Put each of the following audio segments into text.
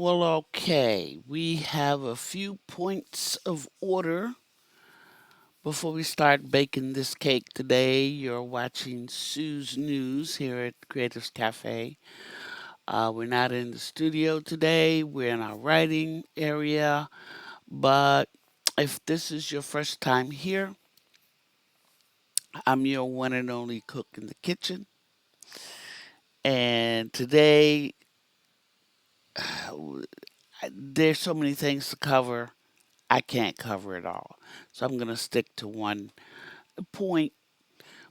Well, okay. We have a few points of order before we start baking this cake today. You're watching Sue's News here at Creatives Cafe. We're not in the studio today, we're in our writing area. But if this is your first time here, I'm your one and only cook in the kitchen. And today, there's so many things to cover, I can't cover it all. So I'm going to stick to one point.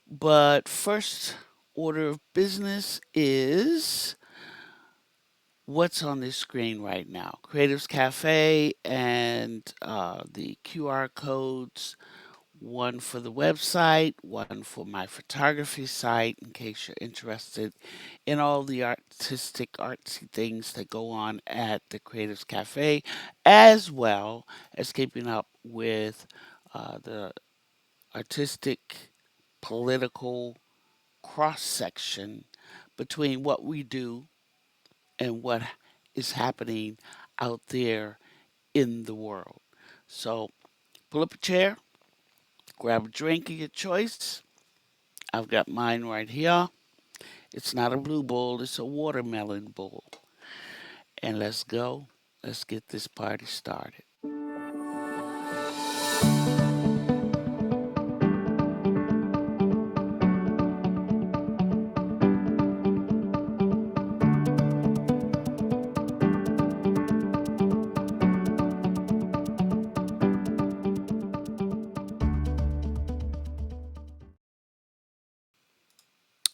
But first order of business is what's on this screen right now. Creatives Cafe and the QR codes, one for the website, one for my photography site, in case you're interested in all the artistic, artsy things that go on at the Creatives Cafe, as well as keeping up with the artistic, political cross section between what we do and what is happening out there in the world. So pull up a chair, grab a drink of your choice. I've got mine right here. It's not a blue bowl, it's a watermelon bowl. And let's go. Let's get this party started.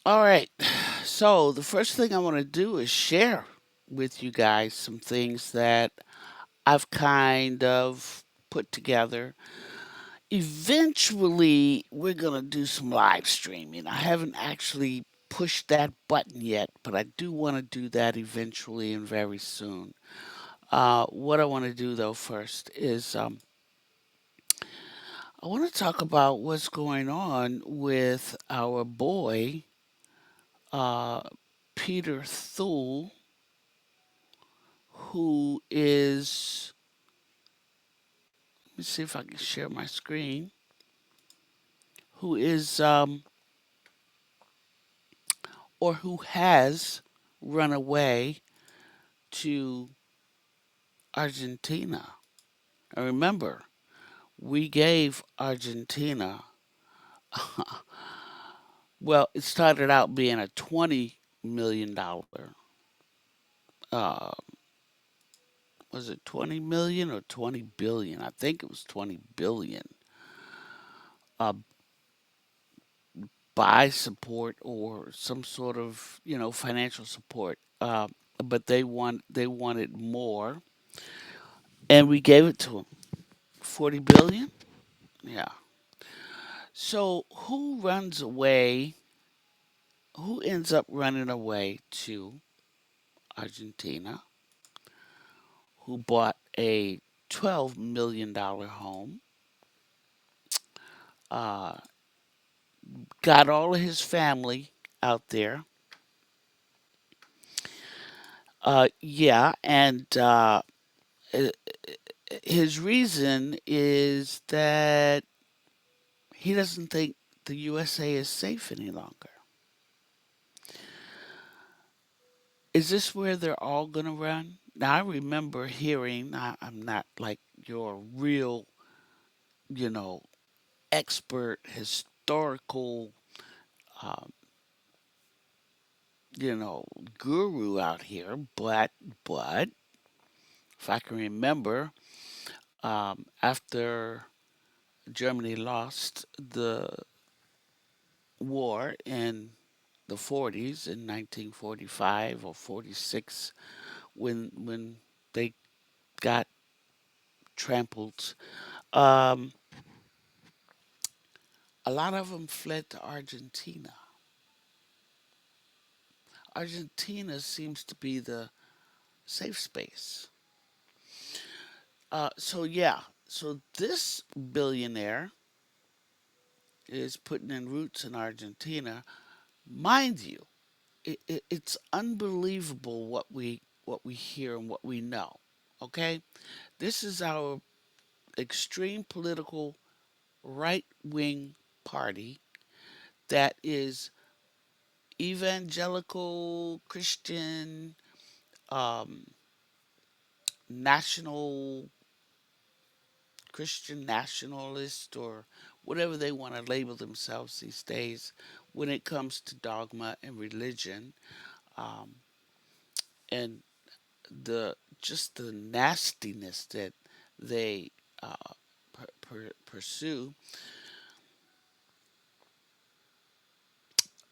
All right. So, the first thing I want to do is share with you guys some things that I've kind of put together. Eventually, we're going to do some live streaming. I haven't actually pushed that button yet, but I do want to do that eventually and very soon. What I want to do though first is I want to talk about what's going on with our boy, uh, Peter Thule, who is, let me see if I can share my screen, who is, or who has run away to Argentina. And remember, we gave Argentina, well, it started out being a $20 million, uh, was it 20 million or 20 billion? I think it was 20 billion, uh, buy support or some sort of, financial support. But they wanted more, and we gave it to them. 40 billion? Yeah. So who ends up running away to Argentina, who bought a $12 million home, uh, got all of his family out there. Yeah, and uh, his reason is that he doesn't think the USA is safe any longer. Is this where they're all going to run? Now, I remember hearing, I'm not like your real, you know, expert, historical, um, you know, guru out here, but if I can remember, after Germany lost the war in the 40s in 1945 or 46, when they got trampled, um, a lot of them fled to Argentina. Argentina seems to be the safe space. So yeah, so this billionaire is putting in roots in Argentina. Mind you, it's unbelievable what we what we hear and what we know. Okay? This is our extreme political right wing party that is evangelical, Christian, um, national, Christian nationalist, or whatever they want to label themselves these days when it comes to dogma and religion. Um, and the just the nastiness that they uh, pursue,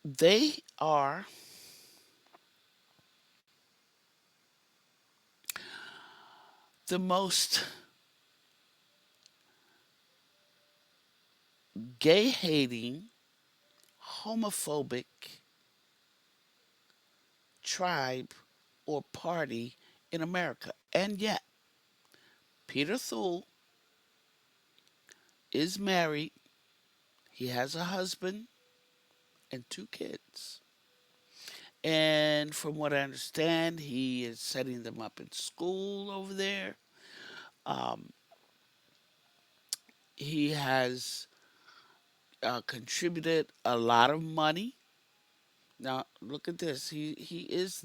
they are the most gay hating, homophobic tribe or party in America. And yet, Peter Thule is married, he has a husband and two kids. And from what I understand, he is setting them up in school over there. Um, he has contributed a lot of money. Now, look at this. He is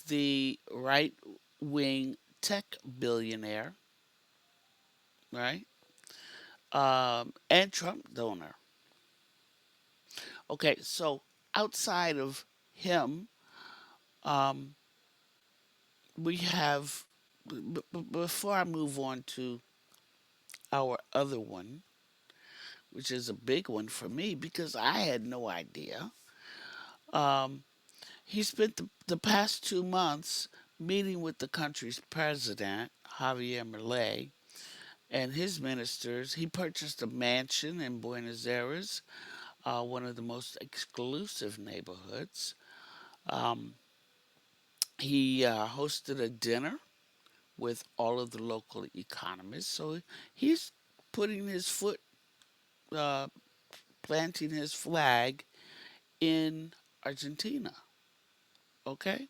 the right wing tech billionaire, right? And Trump donor. Okay, so outside of him, um, we have. Before I move on to our other one, which is a big one for me because I had no idea. Um, he spent the past 2 months meeting with the country's president, Javier Milei, and his ministers. He purchased a mansion in Buenos Aires, one of the most exclusive neighborhoods. Um, he hosted a dinner with all of the local economists. So he's putting his foot, uh, planting his flag in Argentina. Okay,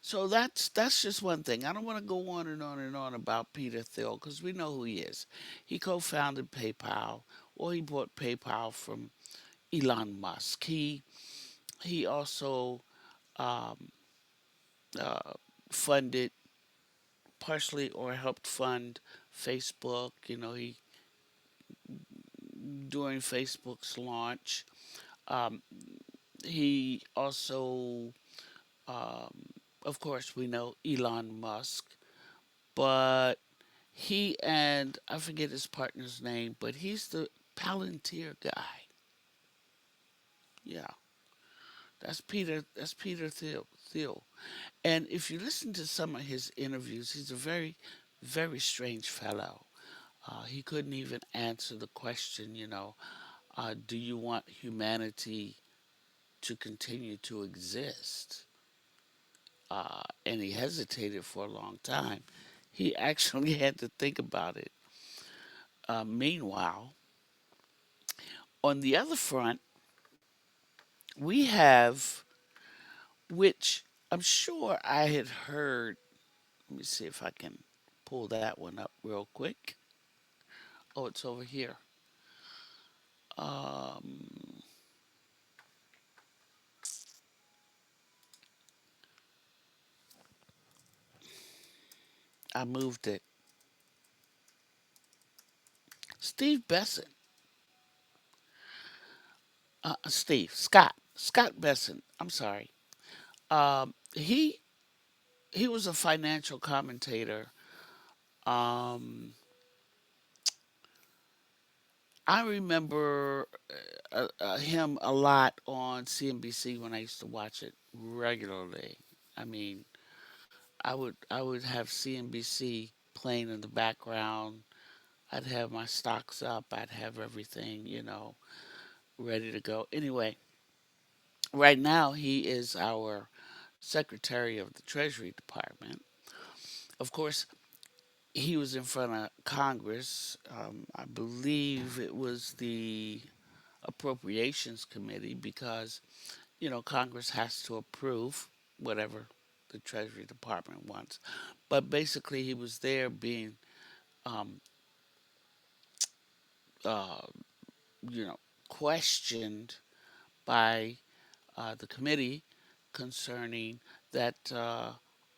so that's just one thing. I don't want to go on and on and on about Peter Thiel because we know who he is. He co-founded PayPal, or he bought PayPal from Elon Musk. He also um, uh, funded partially or helped fund Facebook. He during Facebook's launch. Um, he also, um, of course, we know Elon Musk, but he and I forget his partner's name, but he's the Palantir guy. Yeah, that's Peter Thiel. And if you listen to some of his interviews, he's a very, very strange fellow. He couldn't even answer the question, do you want humanity to continue to exist? And he hesitated for a long time. He actually had to think about it. Meanwhile, on the other front, we have, which I'm sure I had heard. Let me see if I can pull that one up real quick. Oh, it's over here. Um, I moved it. Steve Besson. Scott Besson. I'm sorry. He was a financial commentator. Um, I remember him a lot on CNBC when I used to watch it regularly. I mean, I would have CNBC playing in the background. I'd have my stocks up. I'd have everything, ready to go. Anyway, right now he is our Secretary of the Treasury Department. Of course, he was in front of Congress. I believe it was the Appropriations Committee because Congress has to approve whatever the Treasury Department once. But basically, he was there being, um, uh, you know, questioned by the committee concerning that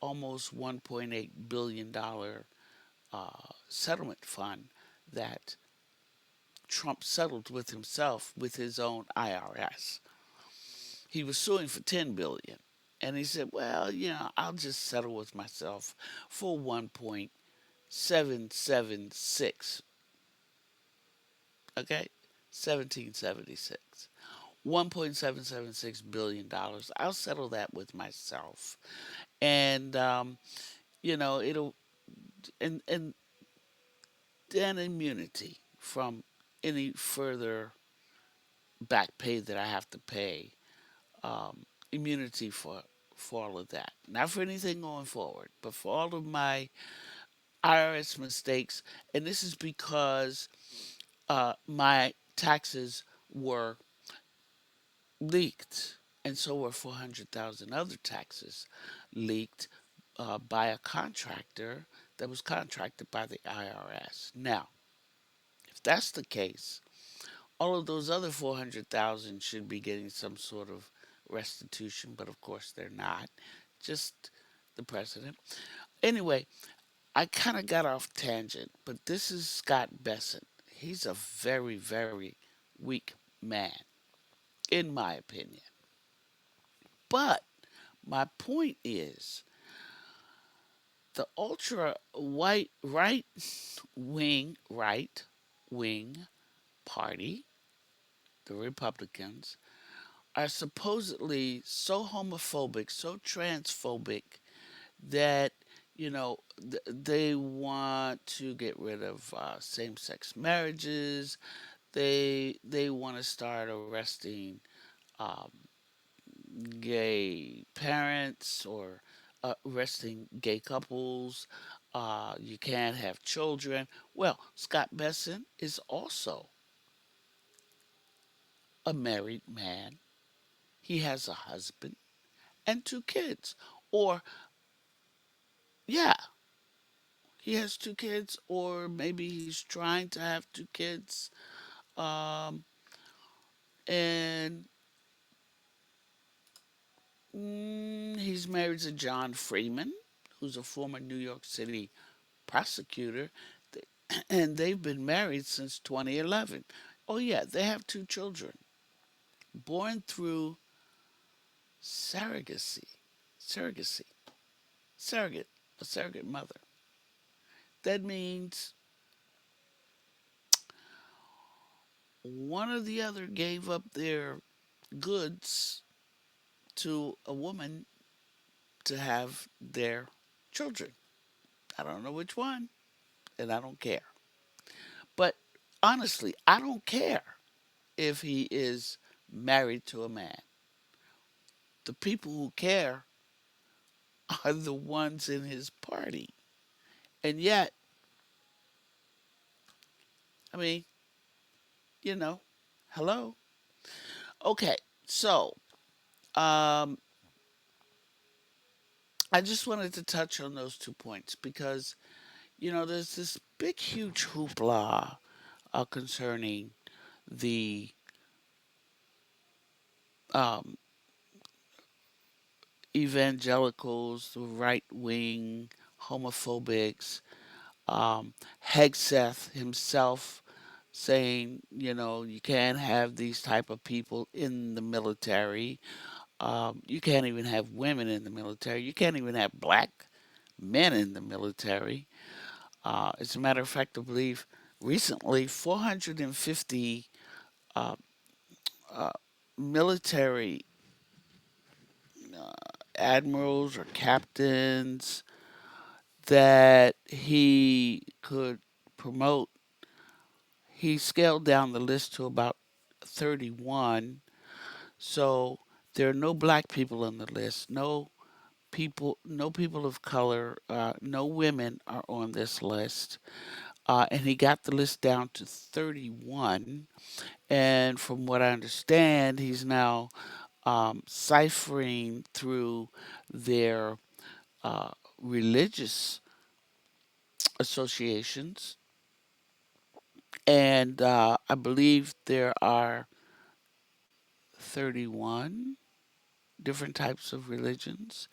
almost $1.8 billion settlement fund that Trump settled with himself with his own IRS. He was suing for 10 billion. And he said, well, I'll just settle with myself for 1.776, okay? 1776. $1.776 billion. I'll settle that with myself. And it'll and then immunity from any further back pay that I have to pay. Immunity for all of that. Not for anything going forward, but for all of my IRS mistakes. And this is because my taxes were leaked, and so were 400,000 other taxes leaked by a contractor that was contracted by the IRS. Now, if that's the case, all of those other 400,000 should be getting some sort of restitution, but of course they're not. Just the president. Anyway, I kind of got off tangent, but this is Scott Bessent. He's a very, very weak man, in my opinion. But my point is the ultra white right wing party, the Republicans, are supposedly so homophobic, so transphobic that they want to get rid of same-sex marriages. They want to start arresting um, gay parents or arresting gay couples. You can't have children. Well, Scott Besson is also a married man. He has a husband and two kids. Or, yeah, he has two kids, or maybe he's trying to have two kids. Um, and he's married to John Freeman, who's a former New York City prosecutor. And they've been married since 2011. Oh, yeah, they have two children born through surrogacy. Surrogacy. Surrogate. A surrogate mother. That means one or the other gave up their goods to a woman to have their children. I don't know which one, and I don't care. But honestly, I don't care if he is married to a man. The people who care are the ones in his party. And yet, I mean, you know, hello. Okay, so um, I just wanted to touch on those 2 points because there's this big, huge hoopla concerning the um, evangelicals, the right wing, homophobics, Hegseth himself saying, you can't have these type of people in the military. You can't even have women in the military. You can't even have black men in the military. As a matter of fact, I believe recently 450 uh, uh, military uh, admirals or captains that he could promote, he scaled down the list to about 31. So there are no black people on the list, no people of color, no women are on this list. And he got the list down to 31. And from what I understand, he's now ciphering through their uh, religious associations, and I believe there are 31 different types of religions,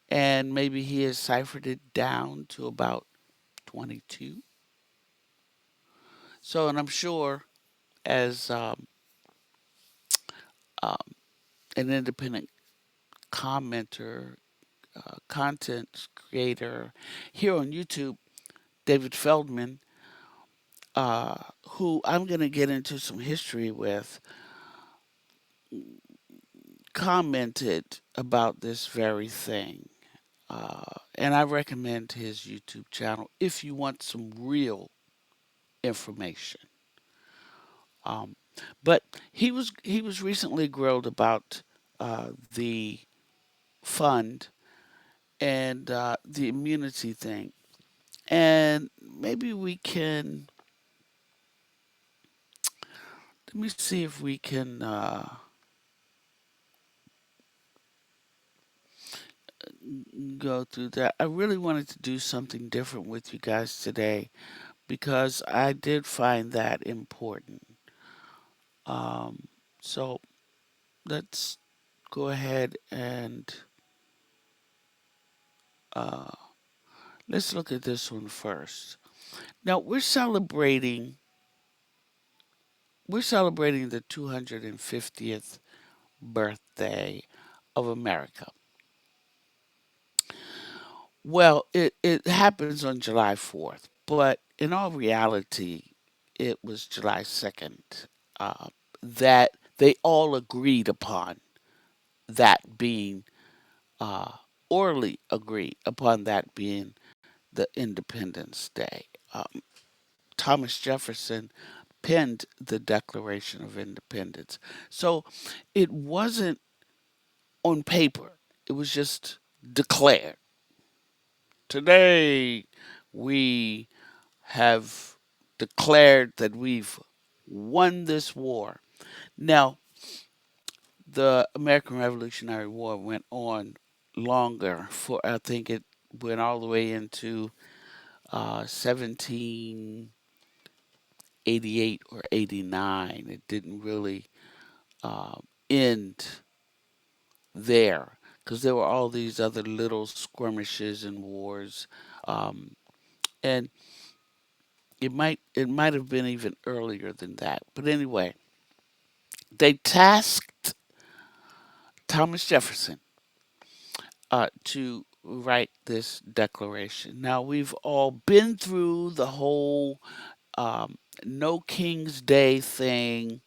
and maybe he has ciphered it down to about 22. So, and I'm sure as um, an independent commenter, content creator here on YouTube, David Feldman, uh, who I'm going to get into some history with, commented about this very thing. And I recommend his YouTube channel if you want some real information. Um, but he was recently grilled about the fund and the immunity thing, and maybe we can let me see if we can go through that. I really wanted to do something different with you guys today because I did find that important. Um, so let's go ahead and uh, let's look at this one first. Now we're celebrating the 250th birthday of America. Well, it happens on July 4th, but in all reality, it was July 2nd uh, that they all agreed upon that being, uh, orally agreed upon that being the Independence Day. Thomas Jefferson penned the Declaration of Independence. So it wasn't on paper, it was just declared. Today, we have declared that we've won this war. Now, the American Revolutionary War went on longer. For I think it went all the way into 1788 or 89. It didn't really uh, end there because there were all these other little skirmishes and wars, um, and it might have been even earlier than that. But anyway, they tasked Thomas Jefferson to write this declaration. Now we've all been through the whole No King's Day thing.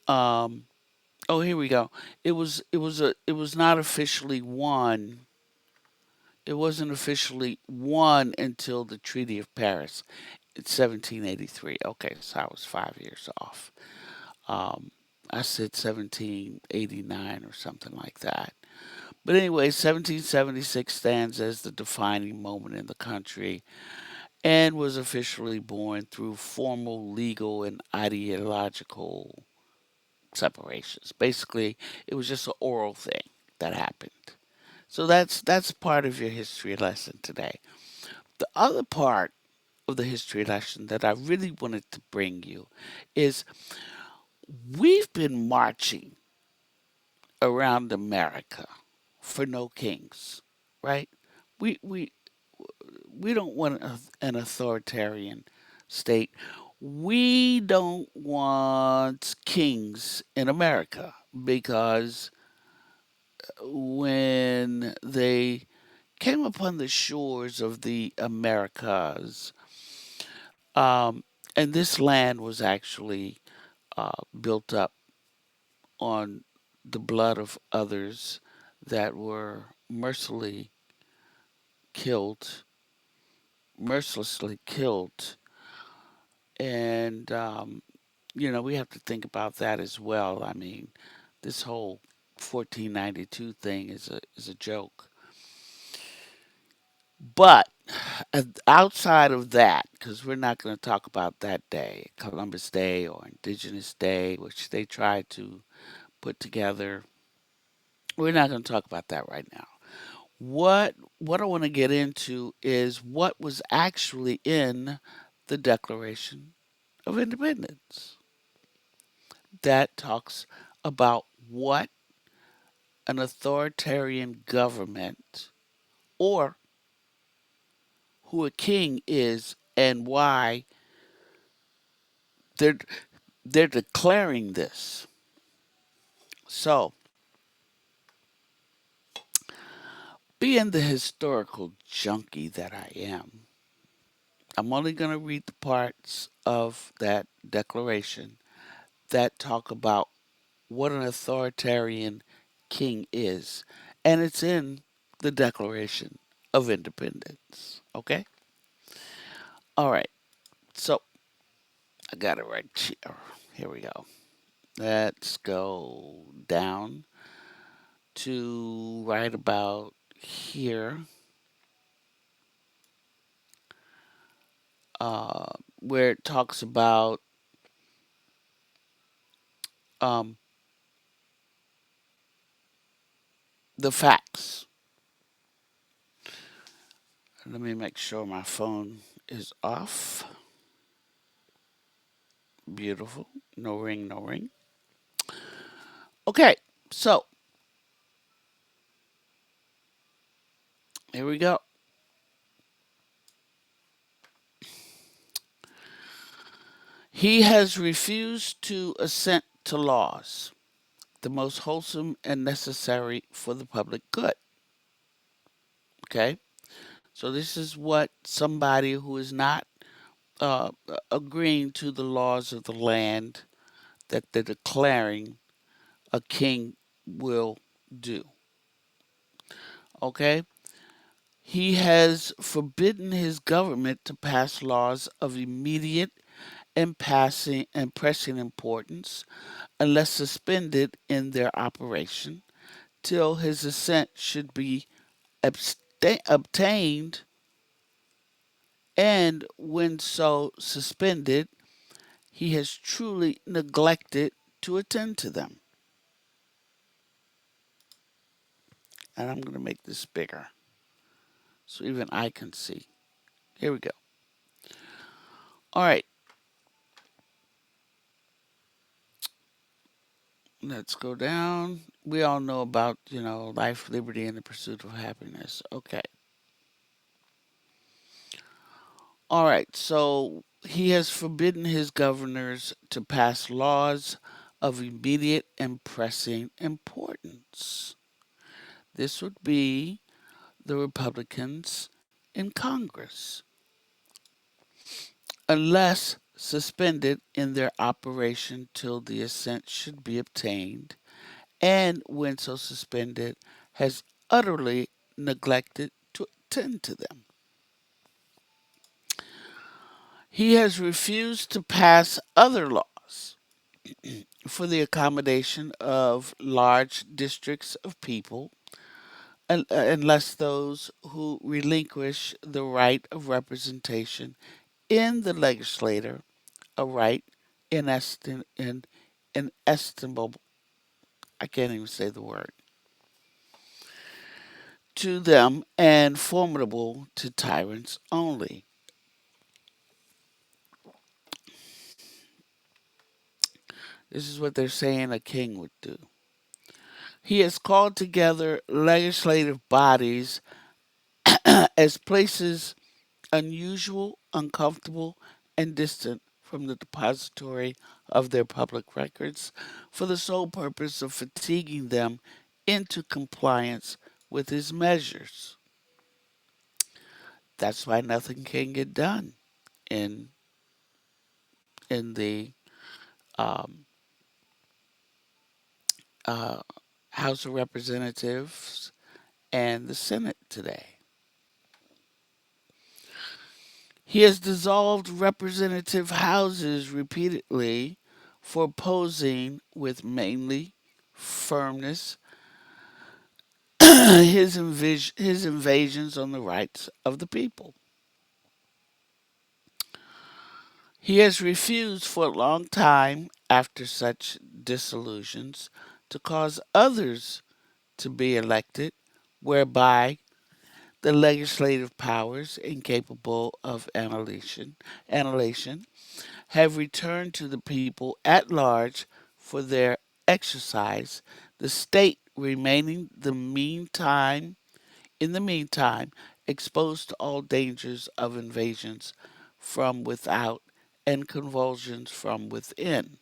Um, oh, here we go. It was not officially won. It wasn't officially won until the Treaty of Paris in 1783. Okay, so I was 5 years off. Um, I said 1789 or something like that. But anyway, 1776 stands as the defining moment in the country and was officially born through formal legal and ideological separations. Basically, it was just an oral thing that happened. So that's part of your history lesson today. The other part of the history lesson that I really wanted to bring you is we've been marching around America for no kings, right? We we we don't want an authoritarian state. We don't want kings in America because when they came upon the shores of the Americas, um, and this land was actually built up on the blood of others that were killed, mercilessly killed, and we have to think about that as well. I mean, this whole 1492 thing is a joke. But outside of that, because we're not going to talk about that day, Columbus Day or Indigenous Day, which they tried to put together, we're not going to talk about that right now. What what I want to get into is what was actually in the Declaration of Independence that talks about what an authoritarian government or who a king is and why they're they're declaring this. So, being the historical junkie that I am, I'm only going to read the parts of that declaration that talk about what an authoritarian king is. And it's in the Declaration of Independence. Okay? All right. So I got it right here. Here we go. Let's go down to right about here, where it talks about um, the facts. Let me make sure my phone is off. Beautiful. No ring, no ring. Okay, so here we go. He has refused to assent to laws, the most wholesome and necessary for the public good. Okay, so this is what somebody who is not agreeing to the laws of the land that they're declaring a king will do. Okay, he has forbidden his government to pass laws of immediate and passing and pressing importance unless suspended in their operation till his assent should be obtained, and when so suspended, he has truly neglected to attend to them. And I'm going to make this bigger so even I can see. Here we go. All right, let's go down. We all know about, life, liberty, and the pursuit of happiness. Okay. All right, so he has forbidden his governors to pass laws of immediate and pressing importance. This would be the Republicans in Congress, unless suspended in their operation till the assent should be obtained, and when so suspended, has utterly neglected to attend to them. He has refused to pass other laws for the accommodation of large districts of people, unless those who relinquish the right of representation in the legislature, a right inestimable, I can't even say the word, to them and formidable to tyrants only. This is what they're saying a king would do. He has called together legislative bodies as places unusual, uncomfortable, and distant from the depository of their public records for the sole purpose of fatiguing them into compliance with his measures. That's why nothing can get done in the um, uh, House of Representatives and the Senate today. He has dissolved representative houses repeatedly for opposing with mainly firmness his invasions on the rights of the people. He has refused for a long time after such dissolutions to cause others to be elected, whereby the legislative powers incapable of annihilation have returned to the people at large for their exercise, the state remaining in the meantime, exposed to all dangers of invasions from without and convulsions from within.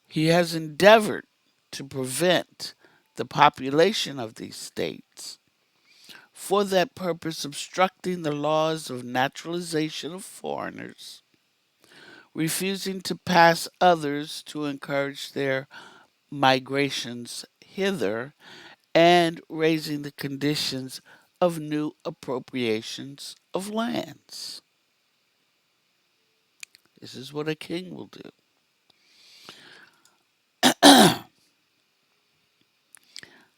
He has endeavored to prevent the population of these states, for that purpose obstructing the laws of naturalization of foreigners, refusing to pass others to encourage their migrations hither, and raising the conditions of new appropriations of lands. This is what a king will do.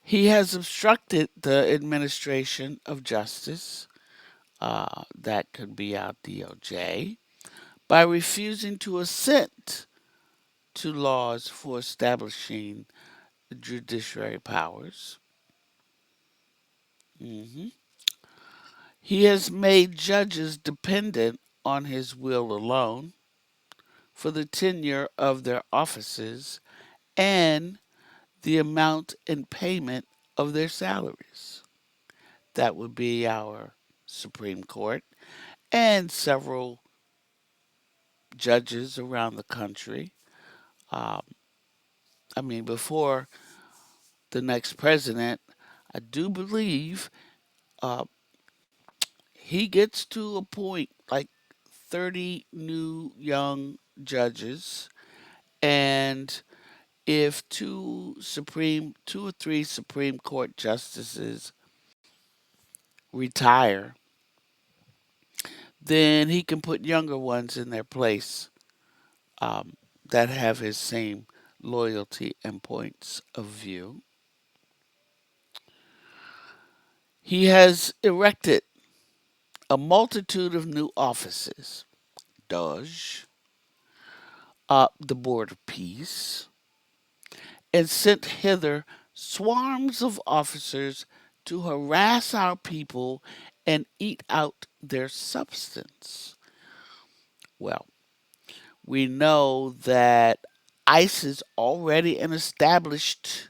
He has obstructed the administration of justice, that could be our DOJ, by refusing to assent to laws for establishing judiciary powers. Mhm. He has made judges dependent on his will alone for the tenure of their offices and the amount and payment of their salaries. That would be our Supreme Court and several judges around the country. Um, before the next president, I do believe uh, he gets to appoint like 30 new young judges, and if two or three Supreme Court justices retire, then he can put younger ones in their place, um, that have his same loyalty and points of view. He has erected a multitude of new offices: Doge, the Board of Peace, and sent hither swarms of officers to harass our people and eat out their substance. Well, we know that ICE is already an established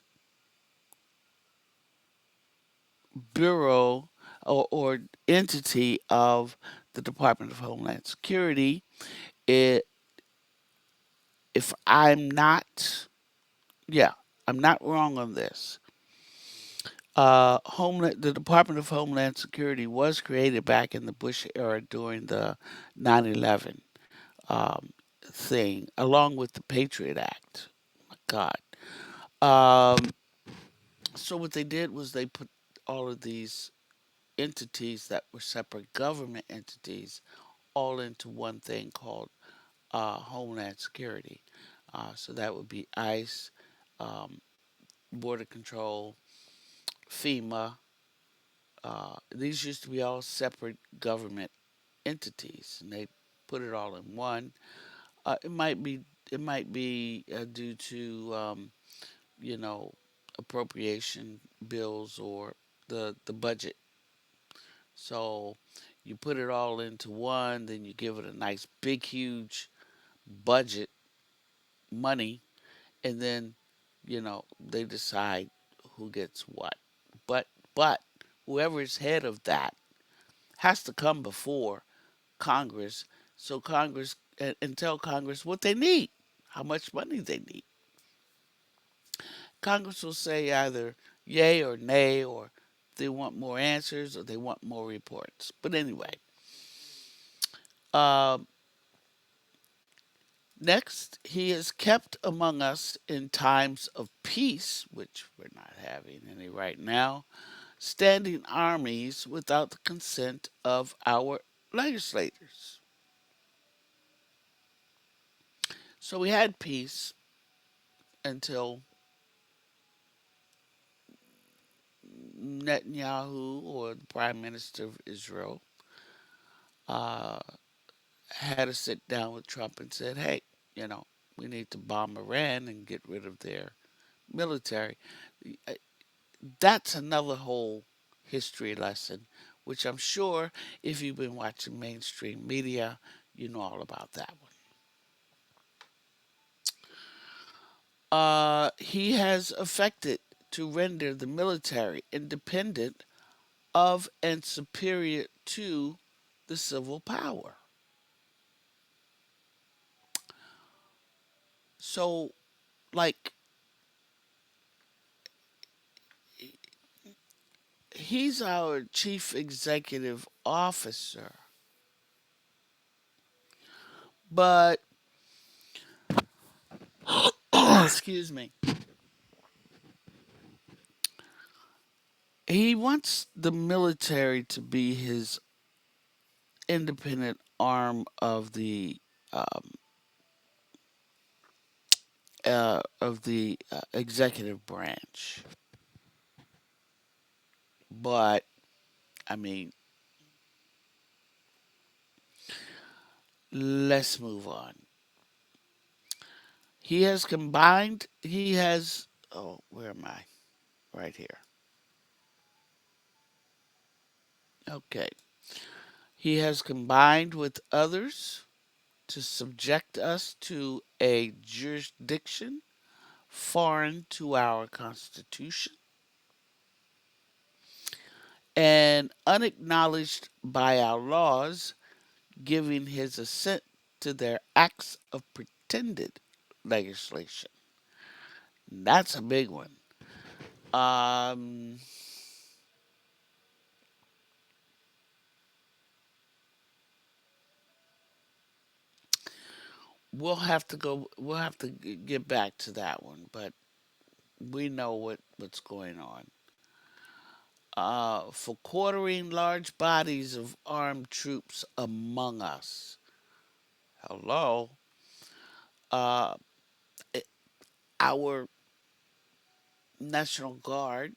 bureau or entity of the Department of Homeland Security. It, if I'm not, yeah, I'm not wrong on this. The Department of Homeland Security was created back in the Bush era during the 9/11 um, thing, along with the Patriot Act. My God. Um, so what they did was they put all of these entities that were separate government entities all into one thing called Homeland Security. So that would be ICE, um, Border Control, FEMA. These used to be all separate government entities, and they put it all in one. It might be due to you know appropriation bills or the budget. So you put it all into one, then you give it a nice big huge budget money, and then they decide who gets what. But whoever is head of that has to come before Congress, so Congress and tell Congress what they need, how much money they need. Congress will say either yay or nay, or they want more answers or they want more reports. But anyway, um, next, he is kept among us in times of peace, which we're not having any right now, standing armies without the consent of our legislators. So we had peace until Netanyahu, or the prime minister of Israel, uh, had to sit down with Trump and said, "Hey, you know, we need to bomb Iran and get rid of their military." that's another whole history lesson, which I'm sure if you've been watching mainstream media, you know all about that one. He has affected to render the military independent of and superior to the civil power. So, like, he's our chief executive officer, but, excuse me, he wants the military to be his independent arm um, of the executive branch. But I mean, let's move on. He has combined. He has. Oh, where am I? Right here. Okay. He has combined with others to subject us to a jurisdiction foreign to our Constitution and unacknowledged by our laws, giving his assent to their acts of pretended legislation. That's a big one. Um, we'll have to go. We'll have to get back to that one, but we know what's going on. For quartering large bodies of armed troops among us. Hello. Uh, it- our National Guard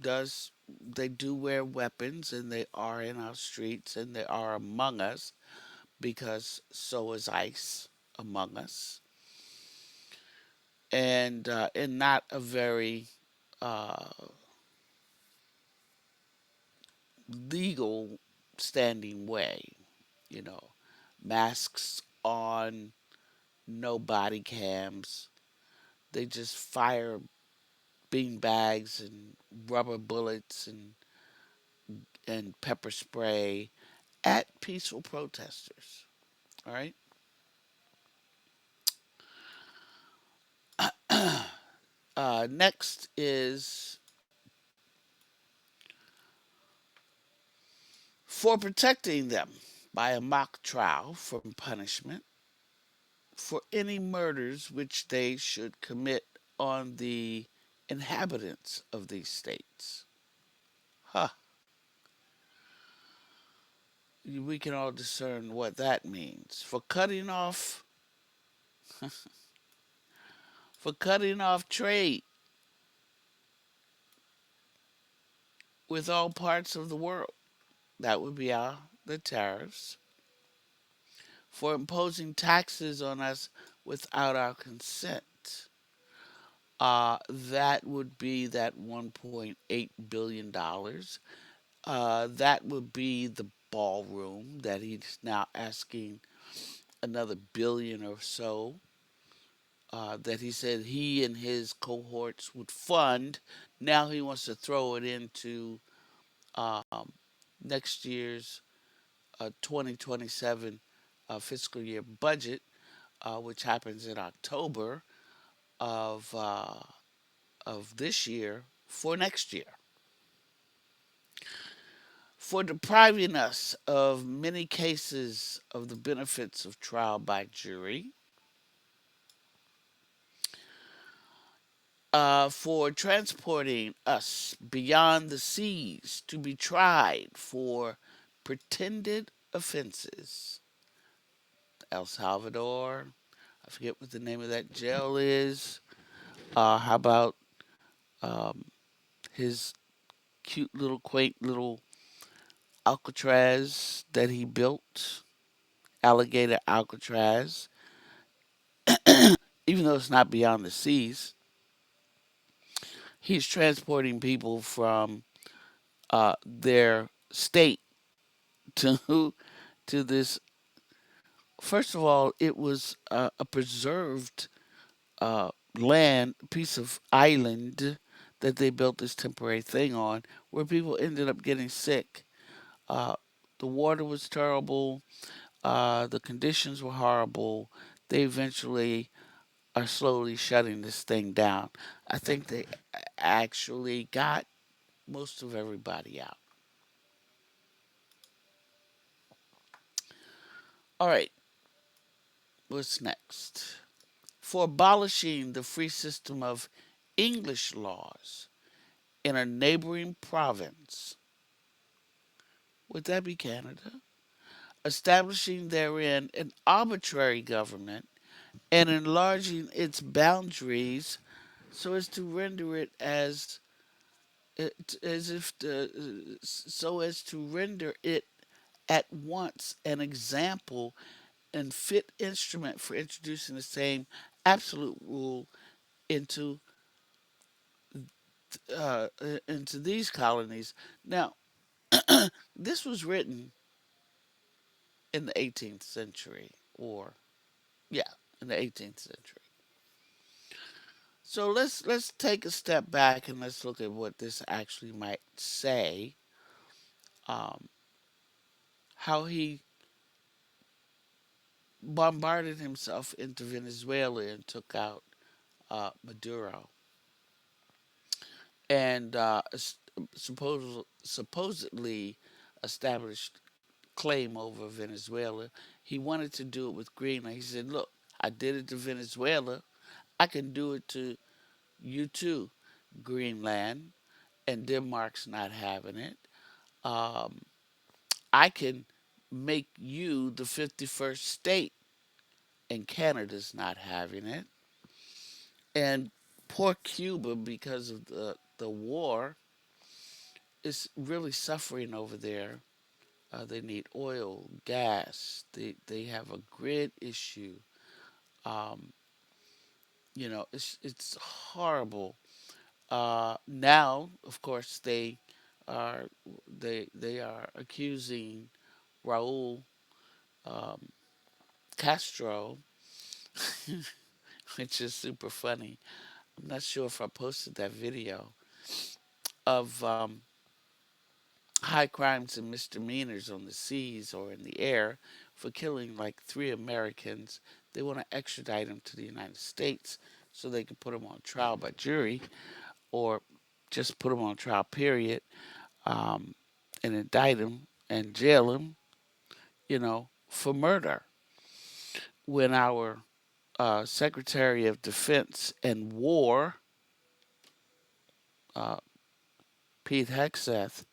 does. They do wear weapons, and they are in our streets, and they are among us because so is ICE among us, and in not a very uh, legal standing way. You know, masks on, no body cams. They just fire bean bags and rubber bullets and pepper spray at peaceful protesters. All right. Next is for protecting them by a mock trial from punishment for any murders which they should commit on the inhabitants of these states. Huh. We can all discern what that means. For cutting off trade with all parts of the world. That would be the tariffs. For imposing taxes on us without our consent. That would be that $1.8 billion. That would be the ballroom that he's now asking another billion or so that he said he and his cohorts would fund. Now he wants to throw it into um, next year's 2027 fiscal year budget, which happens in October of uh, of this year for next year, for depriving us of many cases of the benefits of trial by jury, for transporting us beyond the seas to be tried for pretended offenses. El Salvador, I forget what the name of that jail is. How about um, his cute little, quaint little Alcatraz that he built, alligator Alcatraz, even though it's not beyond the seas. He's transporting people from their state to to this. First of all, it was a preserved land, piece of island that they built this temporary thing on, where people ended up getting sick. Uh, the water was terrible. The conditions were horrible. They eventually are slowly shutting this thing down. I think they actually got most of everybody out. All right, what's next? For abolishing the free system of English laws in a neighboring province, would that be Canada? Establishing therein an arbitrary government and enlarging its boundaries so as to render it as if so as to render it at once an example and fit instrument for introducing the same absolute rule into into these colonies. Now, this was written in the 18th century, or yeah, in the 18th century. So let's take a step back and let's look at what this actually might say. Um, how he bombarded himself into Venezuela and took out Maduro, and supposedly established claim over Venezuela. He wanted to do it with Greenland. He said, "Look, I did it to Venezuela. I can do it to you too, Greenland." And Denmark's not having it. Um, I can make you the 51st state, and Canada's not having it. And poor Cuba, because of the war, is really suffering over there. They need oil, gas. They have a grid issue. Um, it's horrible. Now, of course, are they are accusing Raul um, Castro, which is super funny. I'm not sure if I posted that video of high crimes and misdemeanors on the seas or in the air for killing like 3 Americans. They want to extradite them to the United States so they can put them on trial by jury or just put them on trial, period, um, and indict them and jail them, for murder. When our Secretary of Defense and War, uh, Pete Hegseth,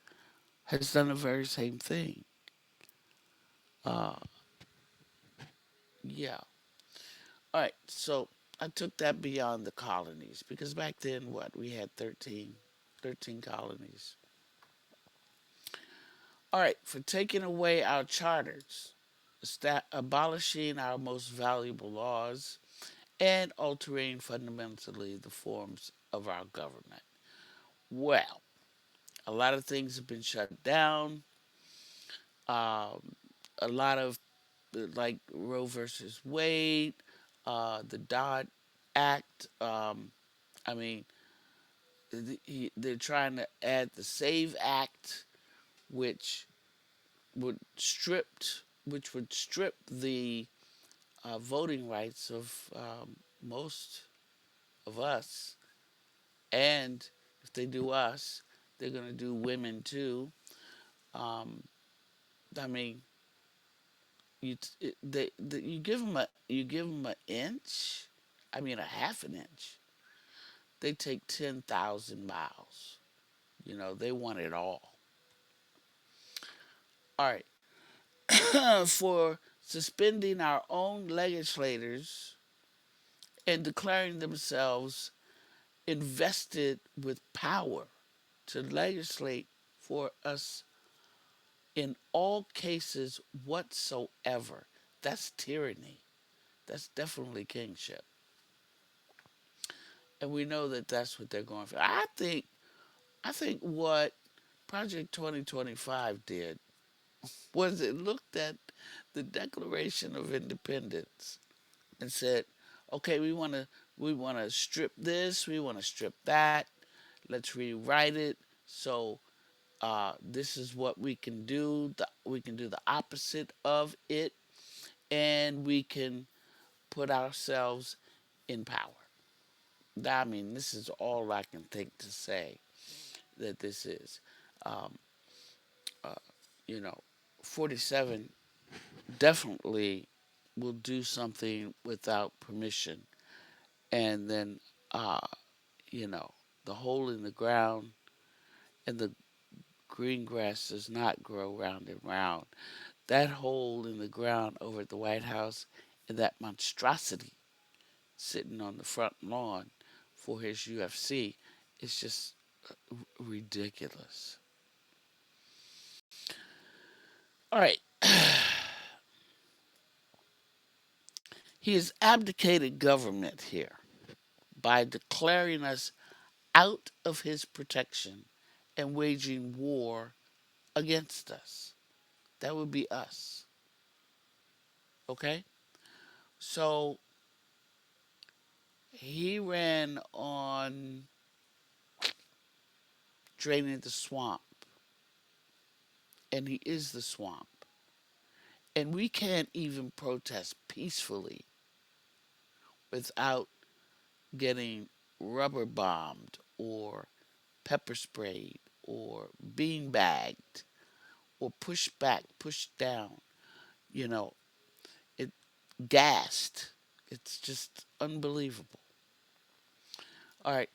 has done the very same thing. Uh, yeah. All right. So I took that beyond the colonies because back then, what? We had 13 colonies. All right. For taking away our charters, abolishing our most valuable laws, and altering fundamentally the forms of our government. Well, a lot of things have been shut down. Um, a lot of like Roe versus Wade, the Dodd Act. I mean, they're trying to add the Save Act, which would strip the voting rights of most of us, and if they do us, they're going to do women too. Um, I mean, you give them an inch. I mean, a half an inch. They take 10,000 miles. They want it all. All right, for suspending our own legislators and declaring themselves invested with power to legislate for us in all cases whatsoever. That's tyranny. That's definitely kingship. and we know that that's what they're going for. I think what Project 2025 did was it looked at the Declaration of Independence and said, "Okay, we want to strip this, we want to strip that. Let's rewrite it. So this is what we can do. We can do the opposite of it, and we can put ourselves in power." I mean, this is all I can think to say that this is. Um, uh, you know, 47 definitely will do something without permission, and then uh, you know, the hole in the ground and the green grass does not grow round and round. That hole in the ground over at the White House and that monstrosity sitting on the front lawn for his UFC is just ridiculous. All right. He has abdicated government here by declaring us out of his protection and waging war against us. That would be us. Okay? So he ran on draining the swamp, and he is the swamp. And we can't even protest peacefully without getting rubber bombed or pepper sprayed or bean bagged or pushed back, pushed down, you know, it gassed. It's just unbelievable. All right,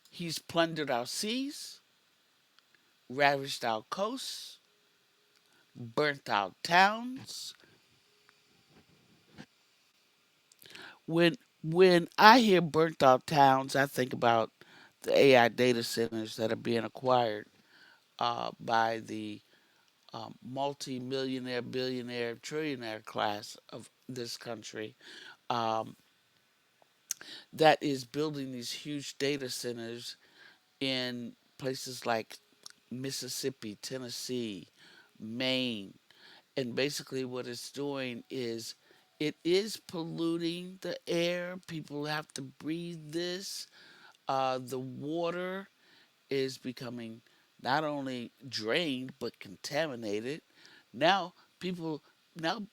he's plundered our seas, ravaged our coasts, burnt our towns. When I hear burnt out towns, I think about the AI data centers that are being acquired by the multi-millionaire, billionaire, trillionaire class of this country um, that is building these huge data centers in places like Mississippi, Tennessee, Maine. And basically, what it's doing is it is polluting the air. People have to breathe this. The water is becoming not only drained but contaminated. Now people now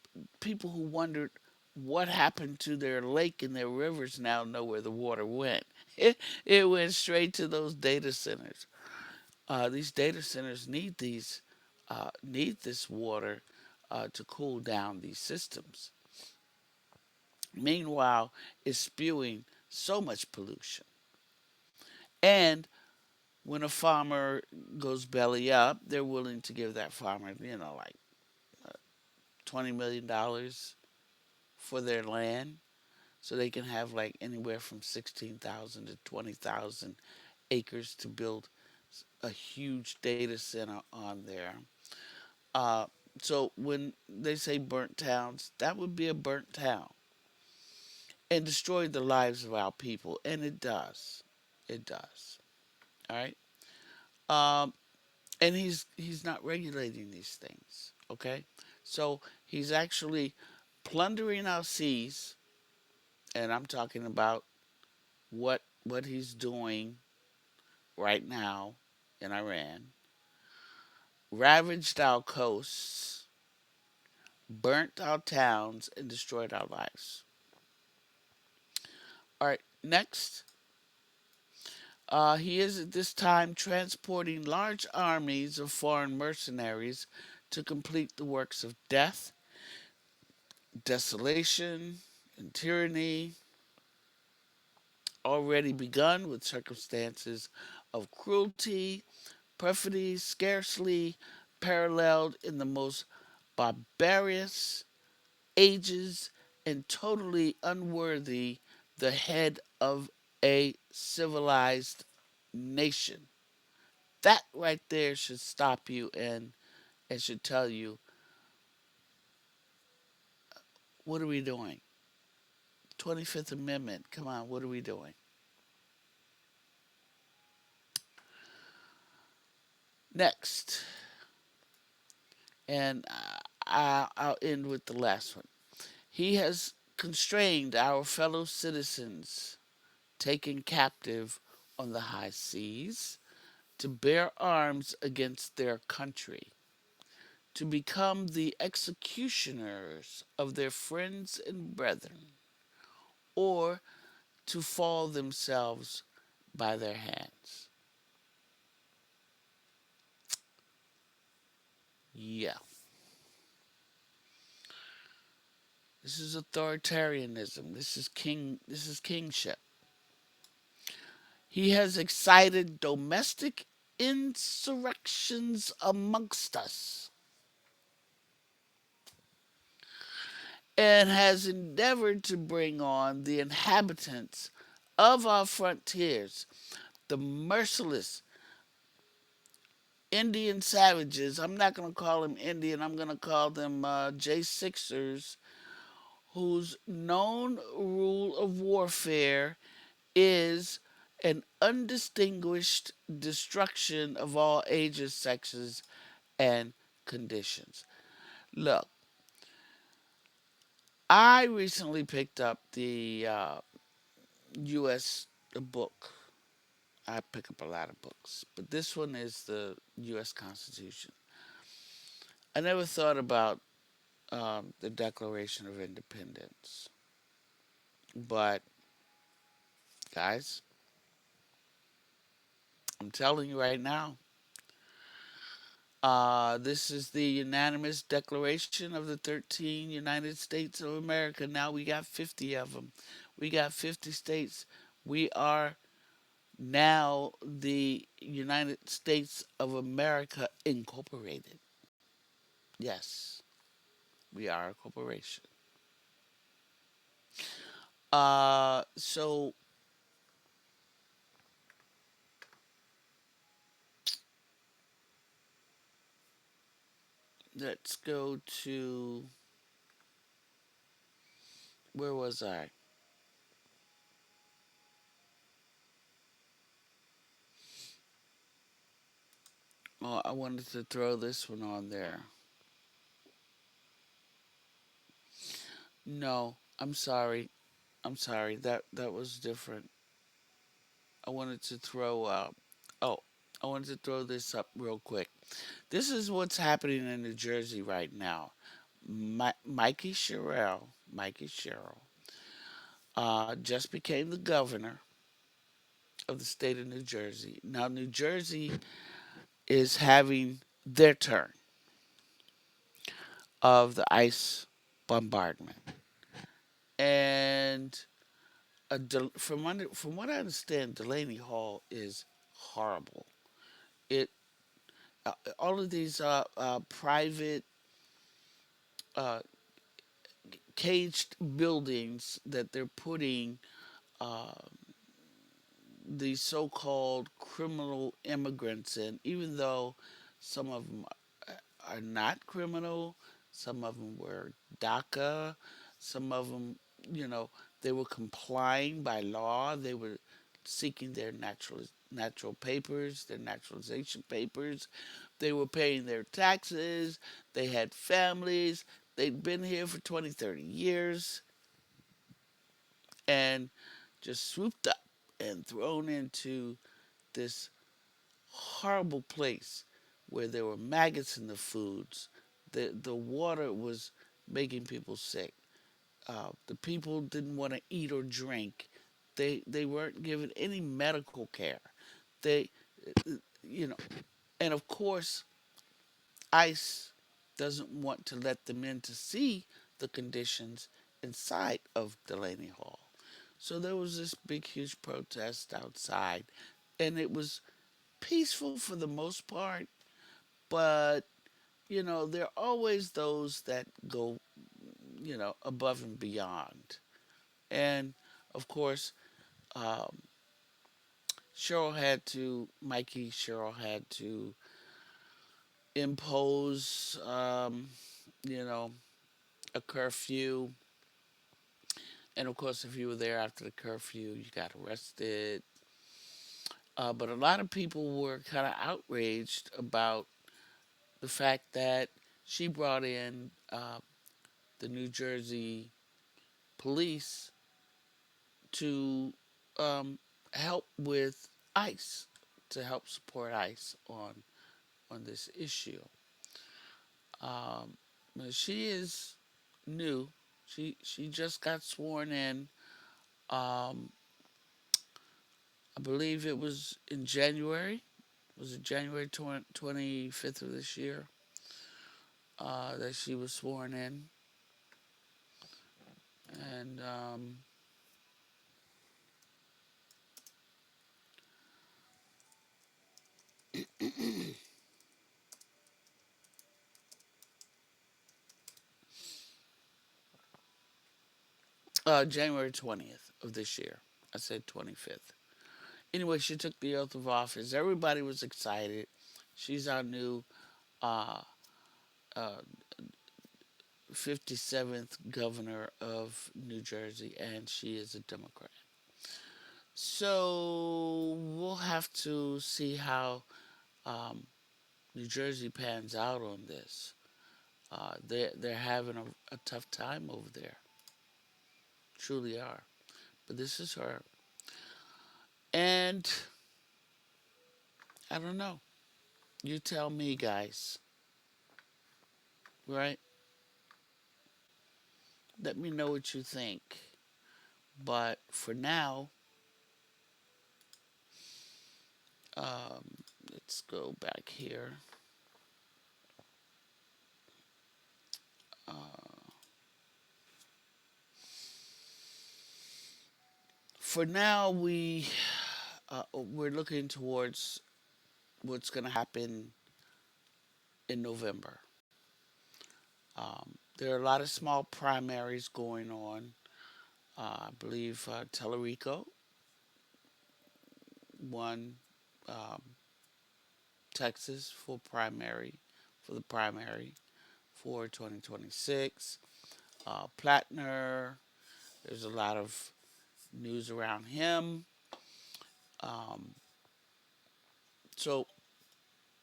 people who wondered what happened to their lake and their rivers now know where the water went. It went straight to those data centers. These data centers need this water to cool down these systems. Meanwhile, it's spewing so much pollution. And when a farmer goes belly up, they're willing to give that farmer, like $20 million for their land, so they can have like anywhere from 16,000 to 20,000 acres to build a huge data center on there. Uh, so when they say burnt towns, that would be a burnt town and destroy the lives of our people, and it does. It does. All right. Um, and he's not regulating these things. Okay, so he's actually plundering our seas, and I'm talking about what he's doing right now in Iran, ravaged our coasts, burnt our towns, and destroyed our lives. All right, next. He is at this time transporting large armies of foreign mercenaries to complete the works of death, desolation, and tyranny, already begun with circumstances of cruelty, perfidy, scarcely paralleled in the most barbarous ages and totally unworthy the head of a civilized nation. That right there should stop you and should tell you, what are we doing? 25th Amendment, come on, what are we doing? Next, and I'll end with the last one. He has constrained our fellow citizens taken captive on the high seas to bear arms against their country, to become the executioners of their friends and brethren, or to fall themselves by their hands. Yeah, this is authoritarianism. This is kingship. He has excited domestic insurrections amongst us and has endeavored to bring on the inhabitants of our frontiers, the merciless Indian savages. I'm not going to call them Indian, I'm going to call them J6ers, whose known rule of warfare is an undistinguished destruction of all ages, sexes, and conditions. Look, I recently picked up the U.S. book. I pick up a lot of books, but this one is the U.S. Constitution. I never thought about the Declaration of Independence, but guys, I'm telling you right now, this is the unanimous declaration of the 13 United States of America. Now we got 50 of them. We got 50 states. We are now the United States of America Incorporated. Yes, we are a corporation. So let's go to, where was I? Oh, I wanted to throw this one on there. No, I'm sorry. I'm sorry. That was different. I wanted to throw oh, I wanted to throw this up real quick. This is what's happening in New Jersey right now. Mikey Sherrill, just became the governor of the state of New Jersey. Now, New Jersey is having their turn of the ICE bombardment, and from what I understand, Delaney Hall is horrible. It all of these private uh, caged buildings that they're putting uh, these so-called criminal immigrants in, even though some of them are not criminal, some of them were DACA, some of them, you know, they were complying by law, they were seeking their natural papers, their naturalization papers, they were paying their taxes, they had families, they'd been here for 20, 30 years, and just swooped up and thrown into this horrible place where there were maggots in the foods. The water was making people sick. The people didn't want to eat or drink. They weren't given any medical care. They, you know, and of course, ICE doesn't want to let them in to see the conditions inside of Delaney Hall. So there was this big, huge protest outside, and it was peaceful for the most part, but there are always those that go, above and beyond. And of course, um, Mikey Cheryl had to impose, you know, a curfew. And of course, if you were there after the curfew, you got arrested. But a lot of people were kind of outraged about the fact that she brought in the New Jersey police to um, help with ICE, to help support ICE on this issue. Um, she is new. She just got sworn in. Um, I believe it was in January. Was it January 25th of this year that she was sworn in? And January 20th of this year. I said 25th. Anyway, she took the oath of office. Everybody was excited. She's our new uh, uh, 57th governor of New Jersey, and she is a Democrat. So we'll have to see how um, New Jersey pans out on this. They're having a tough time over there, truly are. But this is her, and I don't know. You tell me, guys. Right? Let me know what you think. But for now, let's go back here. Uh, for now, we're looking towards what's going to happen in November. There are a lot of small primaries going on. I believe Tellerico won um, Texas for the primary for 2026. Plattner, there's a lot of news around him. Um, so,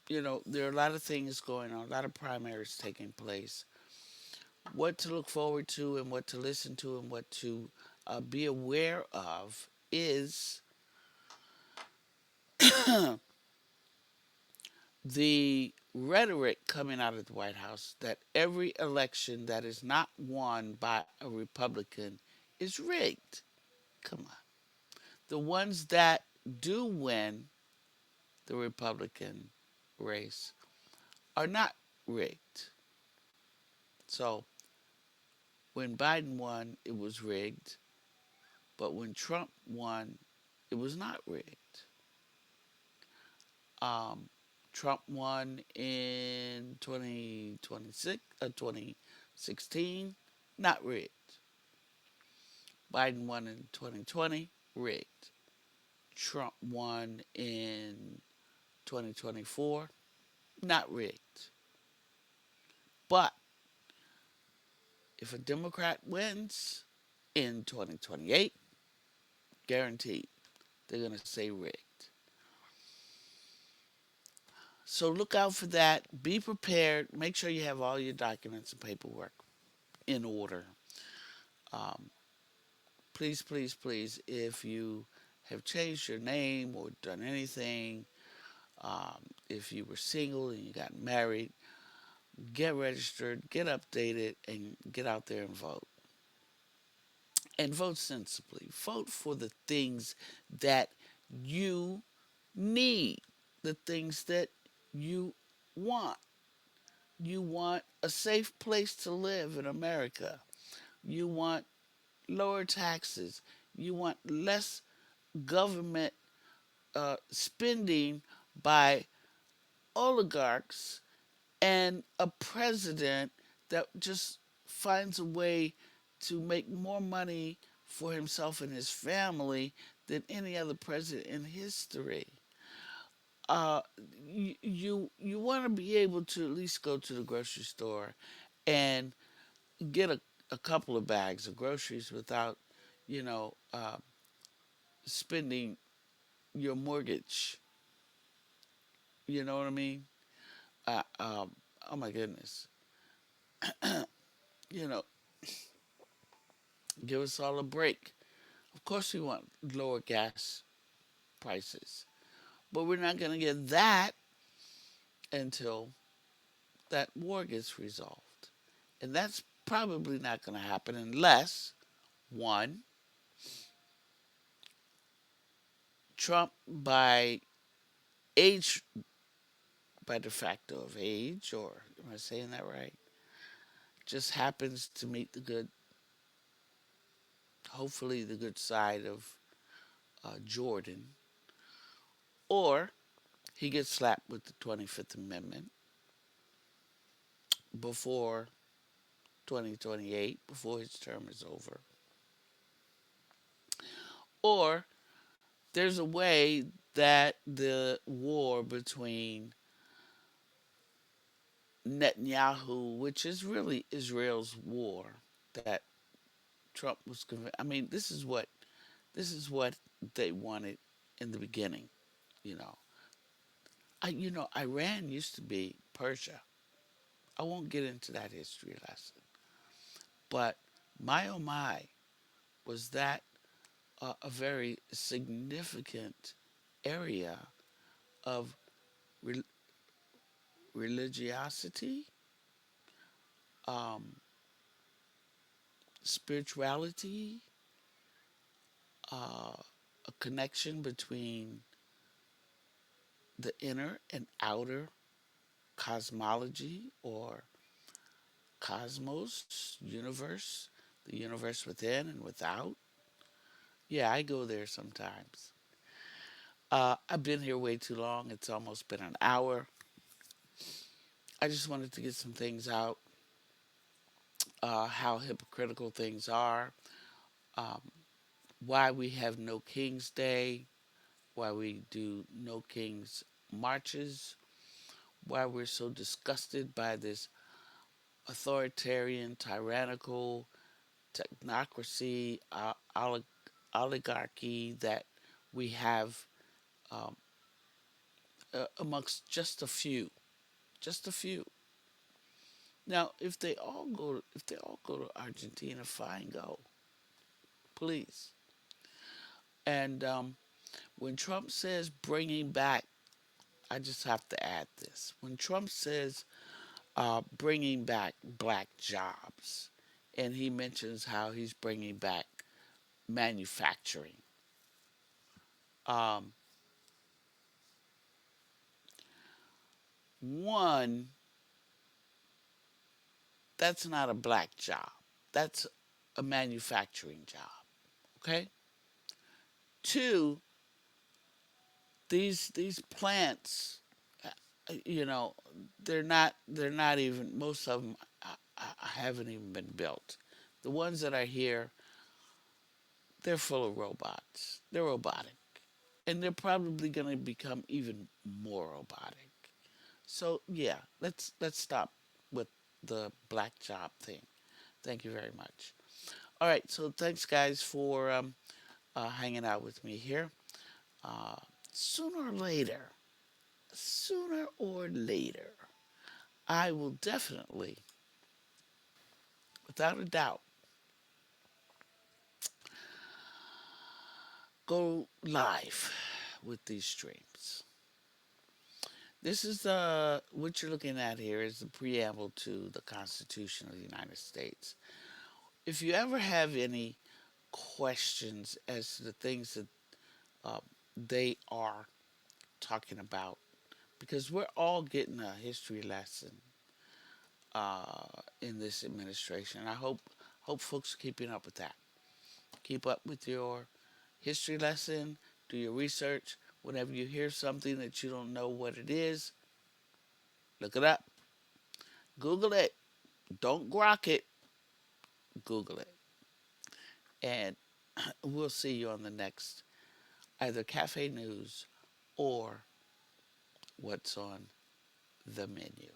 there are a lot of things going on, a lot of primaries taking place. What to look forward to and what to listen to and what to be aware of is the rhetoric coming out of the White House that every election that is not won by a Republican is rigged. Come on. The ones that do win the Republican race are not rigged. So when Biden won, it was rigged. But when Trump won, it was not rigged. Um, Trump won in 2016, not rigged. Biden won in 2020, rigged. Trump won in 2024, not rigged. But if a Democrat wins in 2028, guaranteed, they're going to say rigged. So look out for that. Be prepared. Make sure you have all your documents and paperwork in order. Um, please, please, please, if you have changed your name or done anything, if you were single and you got married, get registered, get updated, and get out there and vote. And vote sensibly. Vote for the things that you need, the things that you want. You want a safe place to live in America. You want lower taxes. You want less government spending by oligarchs and a president that just finds a way to make more money for himself and his family than any other president in history. Uh, you want to be able to at least go to the grocery store and get a couple of bags of groceries without, you know, spending your mortgage. You know what I mean? Uh, um, oh my goodness. You know, give us all a break. Of course, we want lower gas prices, but we're not going to get that until that war gets resolved. And that's probably not going to happen unless, one, Trump, age, by de facto of age, or am I saying that right? Just happens to meet the good, hopefully, the good side of Jordan, or he gets slapped with the 25th Amendment before 2028, before his term is over, or there's a way that the war between Netanyahu, which is really Israel's war, that Trump was convinced. I mean, this is what they wanted in the beginning. You know, Iran used to be Persia. I won't get into that history lesson, but my oh my, was that a very significant area of re- religiosity, um, spirituality, a connection between the inner and outer cosmology or cosmos, universe, the universe within and without. Yeah, I go there sometimes. I've been here way too long. It's almost been an hour. I just wanted to get some things out, how hypocritical things are, um, why we have no King's Day, why we do no King's marches, why we're so disgusted by this authoritarian, tyrannical technocracy, oligarchy that we have um, amongst just a few. Just a few. Now, if they all go to Argentina, fine, go, please. And when Trump says bringing back, I just have to add this. When Trump says bringing back black jobs, and he mentions how he's bringing back manufacturing. Um, One, that's not a black job. That's a manufacturing job. Okay. Two, these plants, you know, they're not even, most of them haven't even been built. The ones that are here, they're full of robots. They're robotic, and they're probably going to become even more robotic. So yeah, let's stop with the black job thing. Thank you very much. All right, so thanks guys for hanging out with me here. Uh, sooner or later, sooner or later, I will definitely, without a doubt, go live with these streams. This is what you're looking at here is the preamble to the Constitution of the United States. If you ever have any questions as to the things that uh, they are talking about, because we're all getting a history lesson in this administration. I hope folks are keeping up with that. Keep up with your history lesson. Do your research. Whenever you hear something that you don't know what it is, look it up. Google it. Don't grok it. Google it. And we'll see you on the next either Cafe News or What's on the Menu.